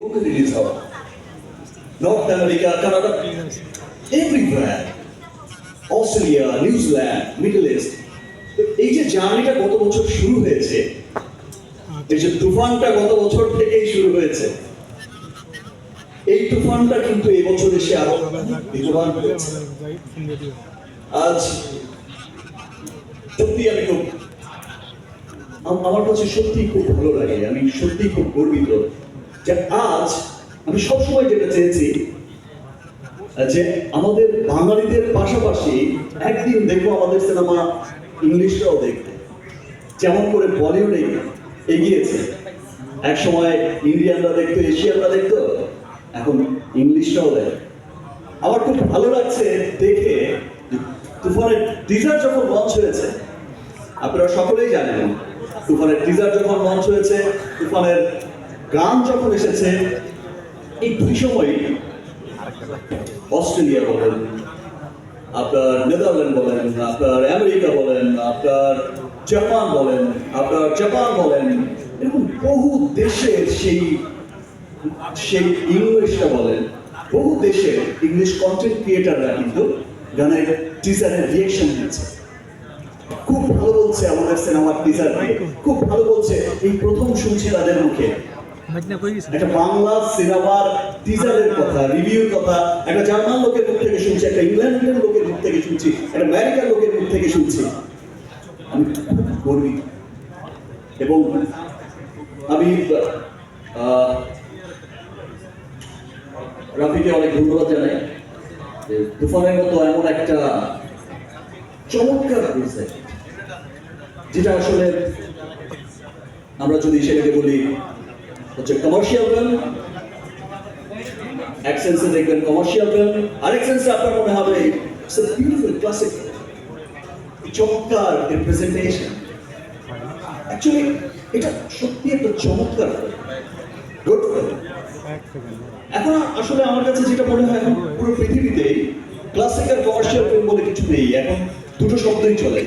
release হওয়া north America, Canada, everywhere, Australia, New Zealand, middle east. এই যে জার্নিটা গত বছর শুরু হয়েছে, এই যে তুফানটা গত বছর থেকেই শুরু হয়েছে, এই তুফানটা কিন্তু এই বছর এসে আরো বেগবান হয়েছে। আজ সত্যি আমি খুব আমার কাছে সত্যি খুব ভালো লাগে, আমি সত্যি খুব গর্বিত যে আজ আমি সবসময় যেটা চেয়েছি যে আমাদের বাঙালিদের পাশাপাশি একদিন দেখবো আমাদের সিনেমা ইংলিশরাও দেখবে, যেমন করে বলিউডে এগিয়েছে। এক সময় ইন্ডিয়ানরা দেখতো, এশিয়ানরা দেখতো, এখন ইংলিশরাও দেখে। আমার খুব ভালো লাগছে দেখে তুফানের টিজার যখন লঞ্চ হয়েছে, আপনারা সকলেই জানেন তুফানের টিজার যখন লঞ্চ হয়েছে, তুফানের গান যখন এসেছে, এই দুই সময়ই অস্ট্রেলিয়া বলেন, আপনার নেদারল্যান্ড বলেন, আপনার আমেরিকা বলেন, আপনার জাপান বলেন, আপনার জাপান বলেন, এরকম বহু দেশের সেই ইংলিশটা বলেন, বহু দেশের ইংলিশ কন্টেন্ট ক্রিয়েটাররা কিন্তু গানের টিজারের রিয়েকশন দিয়েছে। খুব ভালো বলছে আমাদের সিনেমার টিজার, খুব ভালো বলছে। এই প্রথম শুনছি তাদের মুখে একটা বাংলা সিনেমার টিজারের কথা, রিভিউর কথা একটা জার্মান লোকের মুখ থেকে শুনছি, একটা ইংল্যান্ডের লোকের মুখ থেকে শুনছি, একটা আমেরিকার লোকের মুখ থেকে শুনছি। আমি গর্বিত এবং আমি রাফিকে অনেক ধন্যবাদ জানাই। তুফানের মতো এমন একটা চমৎকার প্রজেক্ট, যেটা আসলে আমরা যদি সেটাকে বলি হচ্ছে কমার্শিয়াল ফিল্ম, এক সেন্সে দেখবেন কমার্শিয়াল ফিল্ম, আরেক সেন্সে আপনার মনে হবে ইটস আ বিউটিফুল ক্লাসিক, চমৎকার প্রেজেন্টেশন। অ্যাকচুয়ালি এটা সত্যি একটা চমৎকার গুড ফিল্ম। এখন আসলে আমার কাছে যেটা মনে হয়, এখন পুরো পৃথিবীতে ক্লাসিক আর কমার্শিয়াল ফিল্ম বলে কিছু নেই, এখন দুটো শব্দই চলে।